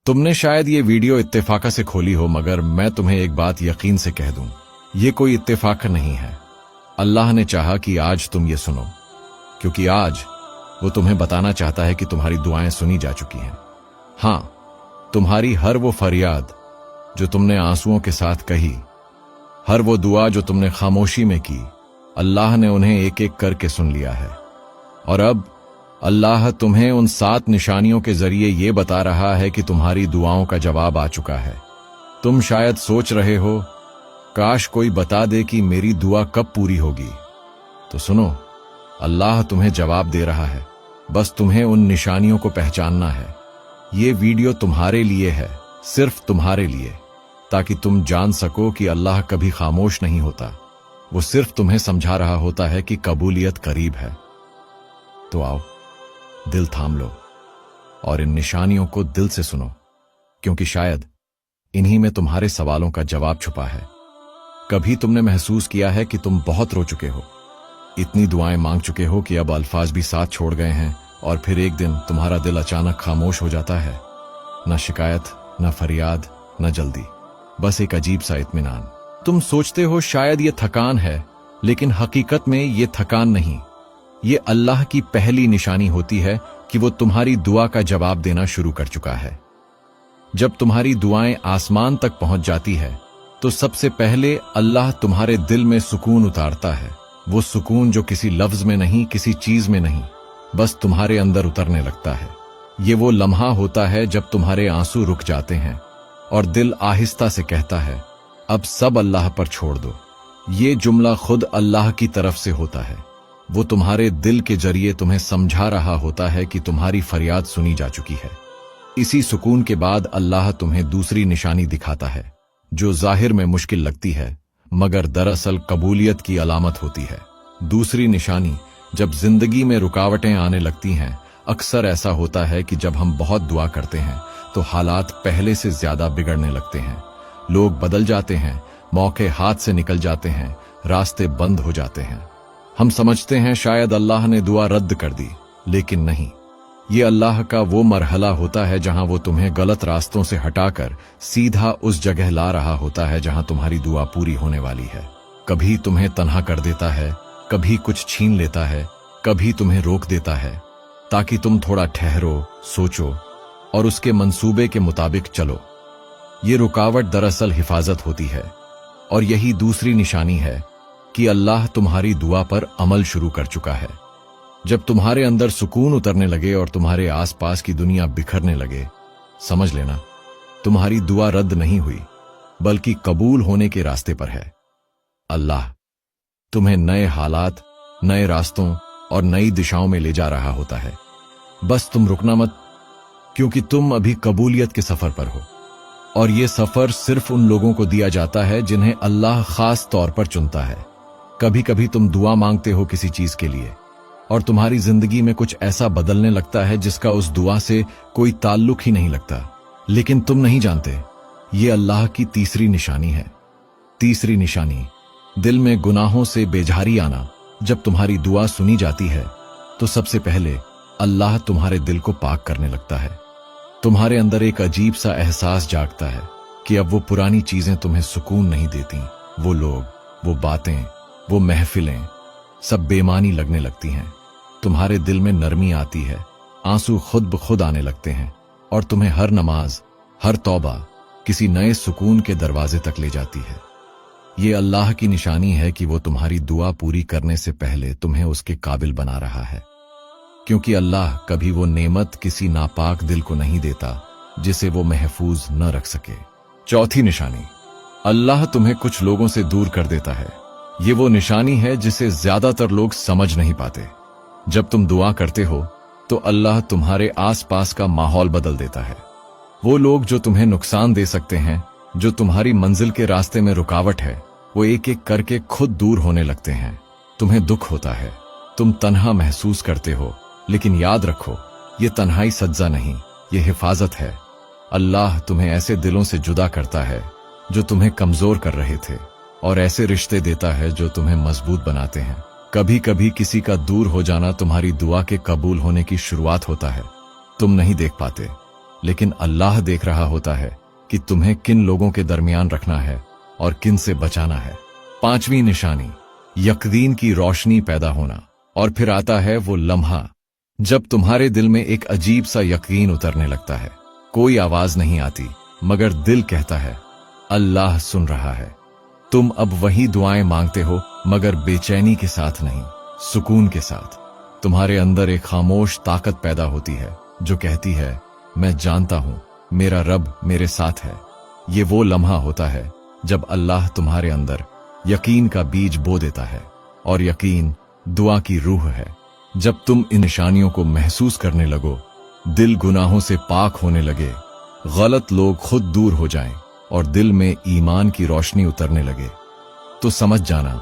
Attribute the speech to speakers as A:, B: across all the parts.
A: तुमने शायद ये वीडियो इत्तेफाक से खोली हो, मगर मैं तुम्हें एक बात यकीन से कह दूं, ये कोई इत्तेफाक नहीं है। अल्लाह ने चाहा कि आज तुम ये सुनो, क्योंकि आज वो तुम्हें बताना चाहता है कि तुम्हारी दुआएं सुनी जा चुकी हैं। हाँ, तुम्हारी हर वो फरियाद जो तुमने आंसुओं के साथ कही, हर वो दुआ जो तुमने खामोशी में की, अल्लाह ने उन्हें एक एक करके सुन लिया है। और अब अल्लाह तुम्हें उन 7 निशानियों के जरिए ये बता रहा है कि तुम्हारी दुआओं का जवाब आ चुका है। तुम शायद सोच रहे हो, काश कोई बता दे कि मेरी दुआ कब पूरी होगी। तो सुनो, अल्लाह तुम्हें जवाब दे रहा है, बस तुम्हें उन निशानियों को पहचानना है। ये वीडियो तुम्हारे लिए है, सिर्फ तुम्हारे लिए, ताकि तुम जान सको कि अल्लाह कभी खामोश नहीं होता। वो सिर्फ तुम्हें समझा रहा होता है कि कबूलियत करीब है। तो आओ, दिल थाम लो और इन निशानियों को दिल से सुनो, क्योंकि शायद इन्हीं में तुम्हारे सवालों का जवाब छुपा है। कभी तुमने महसूस किया है कि तुम बहुत रो चुके हो, इतनी दुआएं मांग चुके हो कि अब अल्फाज भी साथ छोड़ गए हैं, और फिर एक दिन तुम्हारा दिल अचानक खामोश हो जाता है। न शिकायत, न फरियाद, न जल्दी, बस एक अजीब सा इत्मीनान। तुम सोचते हो शायद ये थकान है, लेकिन हकीकत में ये थकान नहीं, ये अल्लाह की पहली निशानी होती है कि वो तुम्हारी दुआ का जवाब देना शुरू कर चुका है। जब तुम्हारी दुआएं आसमान तक पहुंच जाती है, तो सबसे पहले अल्लाह तुम्हारे दिल में सुकून उतारता है। वो सुकून जो किसी लफ्ज में नहीं, किसी चीज में नहीं, बस तुम्हारे अंदर उतरने लगता है। ये वो लम्हा होता है जब तुम्हारे आंसू रुक जाते हैं और दिल आहिस्ता से कहता है, अब सब अल्लाह पर छोड़ दो। ये जुमला खुद अल्लाह की तरफ से होता है। वो तुम्हारे दिल के जरिए तुम्हें समझा रहा होता है कि तुम्हारी फरियाद सुनी जा चुकी है। इसी सुकून के बाद अल्लाह तुम्हें दूसरी निशानी दिखाता है, जो जाहिर में मुश्किल लगती है, मगर दरअसल कबूलियत की अलामत होती है। दूसरी निशानी, जब जिंदगी में रुकावटें आने लगती हैं, अक्सर ऐसा होता है कि जब हम बहुत दुआ करते हैं तो हालात पहले से ज्यादा बिगड़ने लगते हैं। लोग बदल जाते हैं, मौके हाथ से निकल जाते हैं, रास्ते बंद हो जाते हैं। हम समझते हैं शायद अल्लाह ने दुआ रद्द कर दी, लेकिन नहीं। ये अल्लाह का वो मरहला होता है जहां वो तुम्हें गलत रास्तों से हटाकर सीधा उस जगह ला रहा होता है जहां तुम्हारी दुआ पूरी होने वाली है। कभी तुम्हें तन्हा कर देता है, कभी कुछ छीन लेता है, कभी तुम्हें रोक देता है, ताकि तुम थोड़ा ठहरो, सोचो और उसके मंसूबे के मुताबिक चलो। ये रुकावट दरअसल हिफाजत होती है, और यही दूसरी निशानी है कि अल्लाह तुम्हारी दुआ पर अमल शुरू कर चुका है। जब तुम्हारे अंदर सुकून उतरने लगे और तुम्हारे आसपास की दुनिया बिखरने लगे, समझ लेना तुम्हारी दुआ रद्द नहीं हुई, बल्कि कबूल होने के रास्ते पर है। अल्लाह तुम्हें नए हालात, नए रास्तों और नई दिशाओं में ले जा रहा होता है। बस तुम रुकना मत, क्योंकि तुम अभी कबूलियत के सफर पर हो, और ये सफर सिर्फ उन लोगों को दिया जाता है जिन्हें अल्लाह खास तौर पर चुनता है। कभी कभी तुम दुआ मांगते हो किसी चीज के लिए, और तुम्हारी जिंदगी में कुछ ऐसा बदलने लगता है जिसका उस दुआ से कोई ताल्लुक ही नहीं लगता, लेकिन तुम नहीं जानते ये अल्लाह की तीसरी निशानी है। तीसरी निशानी, दिल में गुनाहों से बेजारी आना। जब तुम्हारी दुआ सुनी जाती है तो सबसे पहले अल्लाह तुम्हारे दिल को पाक करने लगता है। तुम्हारे अंदर एक अजीब सा एहसास जागता है कि अब वो पुरानी चीजें तुम्हें सुकून नहीं देती। वो लोग, वो बातें, वो महफिलें सब बेमानी लगने लगती हैं। तुम्हारे दिल में नरमी आती है, आंसू खुद ब खुद आने लगते हैं, और तुम्हें हर नमाज, हर तौबा किसी नए सुकून के दरवाजे तक ले जाती है। ये अल्लाह की निशानी है कि वो तुम्हारी दुआ पूरी करने से पहले तुम्हें उसके काबिल बना रहा है, क्योंकि अल्लाह कभी वो नेमत किसी नापाक दिल को नहीं देता जिसे वो महफूज न रख सके। चौथी निशानी, अल्लाह तुम्हें कुछ लोगों से दूर कर देता है। ये वो निशानी है जिसे ज्यादातर लोग समझ नहीं पाते। जब तुम दुआ करते हो तो अल्लाह तुम्हारे आसपास का माहौल बदल देता है। वो लोग जो तुम्हें नुकसान दे सकते हैं, जो तुम्हारी मंजिल के रास्ते में रुकावट है, वो एक एक करके खुद दूर होने लगते हैं। तुम्हें दुख होता है, तुम तन्हा महसूस करते हो, लेकिन याद रखो ये तन्हाई सज्जा नहीं, ये हिफाजत है। अल्लाह तुम्हें ऐसे दिलों से जुदा करता है जो तुम्हें कमजोर कर रहे थे, और ऐसे रिश्ते देता है जो तुम्हें मजबूत बनाते हैं। कभी कभी किसी का दूर हो जाना तुम्हारी दुआ के कबूल होने की शुरुआत होता है। तुम नहीं देख पाते, लेकिन अल्लाह देख रहा होता है कि तुम्हें किन लोगों के दरमियान रखना है और किन से बचाना है। पांचवी निशानी, यकीन की रोशनी पैदा होना। और फिर आता है वो लम्हा जब तुम्हारे दिल में एक अजीब सा यकीन उतरने लगता है। कोई आवाज नहीं आती, मगर दिल कहता है अल्लाह सुन रहा है। तुम अब वही दुआएं मांगते हो, मगर बेचैनी के साथ नहीं, सुकून के साथ। तुम्हारे अंदर एक खामोश ताकत पैदा होती है जो कहती है मैं जानता हूं मेरा रब मेरे साथ है। ये वो लम्हा होता है जब अल्लाह तुम्हारे अंदर यकीन का बीज बो देता है। और यकीन दुआ की रूह है। जब तुम इन निशानियों को महसूस करने लगो, दिल गुनाहों से पाक होने लगे, गलत लोग खुद दूर हो जाएं और दिल में ईमान की रोशनी उतरने लगे, तो समझ जाना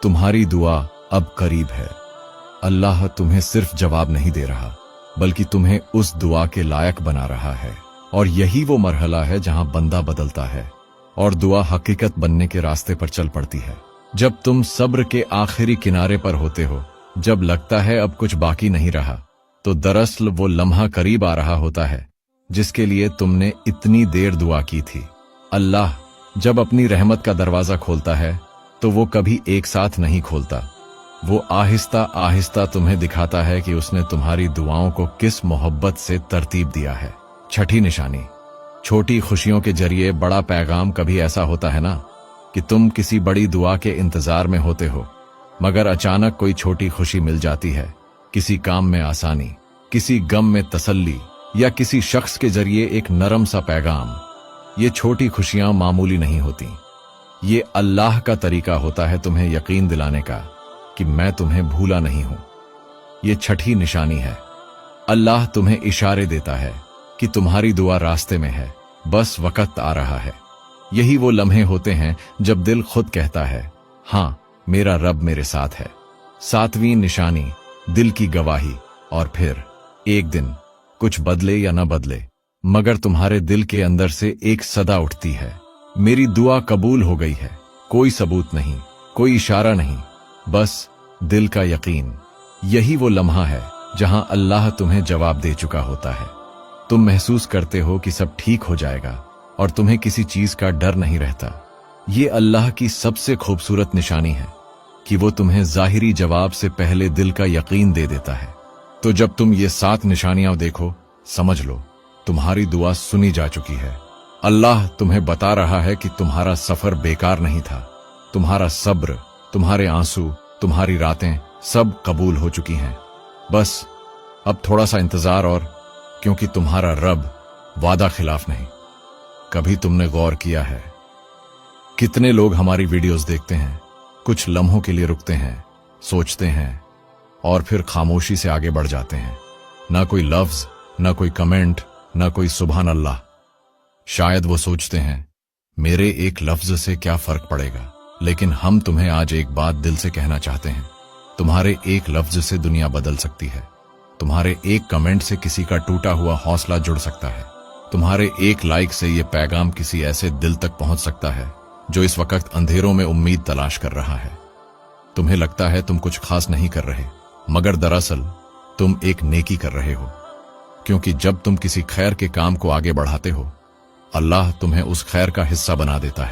A: तुम्हारी दुआ अब करीब है। अल्लाह तुम्हें सिर्फ जवाब नहीं दे रहा, बल्कि तुम्हें उस दुआ के लायक बना रहा है। और यही वो मरहला है जहां बंदा बदलता है और दुआ हकीकत बनने के रास्ते पर चल पड़ती है। जब तुम सब्र के आखिरी किनारे पर होते हो, जब लगता है अब कुछ बाकी नहीं रहा, तो दरअसल वो लम्हा करीब आ रहा होता है जिसके लिए तुमने इतनी देर दुआ की थी। अल्लाह जब अपनी रहमत का दरवाजा खोलता है तो वो कभी एक साथ नहीं खोलता। वो आहिस्ता आहिस्ता तुम्हें दिखाता है कि उसने तुम्हारी दुआओं को किस मोहब्बत से तरतीब दिया है। छठी निशानी, छोटी खुशियों के जरिए बड़ा पैगाम। कभी ऐसा होता है ना कि तुम किसी बड़ी दुआ के इंतजार में होते हो, मगर अचानक कोई छोटी खुशी मिल जाती है। किसी काम में आसानी, किसी गम में तसल्ली, या किसी शख्स के जरिए एक नरम सा पैगाम। ये छोटी खुशियां मामूली नहीं होती। ये अल्लाह का तरीका होता है तुम्हें यकीन दिलाने का कि मैं तुम्हें भूला नहीं हूं। ये छठी निशानी है। अल्लाह तुम्हें इशारे देता है कि तुम्हारी दुआ रास्ते में है, बस वक्त आ रहा है। यही वो लम्हे होते हैं जब दिल खुद कहता है हां मेरा रब मेरे साथ है। सातवीं निशानी, दिल की गवाही। और फिर एक दिन कुछ बदले या न बदले, मगर तुम्हारे दिल के अंदर से एक सदा उठती है, मेरी दुआ कबूल हो गई है। कोई सबूत नहीं, कोई इशारा नहीं, बस दिल का यकीन। यही वो लम्हा है जहां अल्लाह तुम्हें जवाब दे चुका होता है। तुम महसूस करते हो कि सब ठीक हो जाएगा और तुम्हें किसी चीज का डर नहीं रहता। ये अल्लाह की सबसे खूबसूरत निशानी है कि वो तुम्हें जाहिरी जवाब से पहले दिल का यकीन दे देता है। तो जब तुम ये 7 निशानियां देखो, समझ लो तुम्हारी दुआ सुनी जा चुकी है। अल्लाह तुम्हें बता रहा है कि तुम्हारा सफर बेकार नहीं था। तुम्हारा सब्र, तुम्हारे आंसू, तुम्हारी रातें सब कबूल हो चुकी हैं। बस अब थोड़ा सा इंतजार और, क्योंकि तुम्हारा रब वादा खिलाफ नहीं। कभी तुमने गौर किया है कितने लोग हमारी वीडियोस देखते हैं, कुछ लम्हों के लिए रुकते हैं, सोचते हैं और फिर खामोशी से आगे बढ़ जाते हैं। ना कोई लफ्ज, ना कोई कमेंट, ना कोई सुभान अल्लाह। शायद वो सोचते हैं मेरे एक लफ्ज से क्या फर्क पड़ेगा। लेकिन हम तुम्हें आज एक बात दिल से कहना चाहते हैं, तुम्हारे एक लफ्ज से दुनिया बदल सकती है। तुम्हारे एक कमेंट से किसी का टूटा हुआ हौसला जुड़ सकता है। तुम्हारे एक लाइक से ये पैगाम किसी ऐसे दिल तक पहुंच सकता है जो इस वक्त अंधेरों में उम्मीद तलाश कर रहा है। तुम्हें लगता है तुम कुछ खास नहीं कर रहे, मगर दरअसल तुम एक नेकी कर रहे हो। क्योंकि जब तुम किसी खैर के काम को आगे बढ़ाते हो, अल्लाह तुम्हें उस खैर का हिस्सा बना देता है।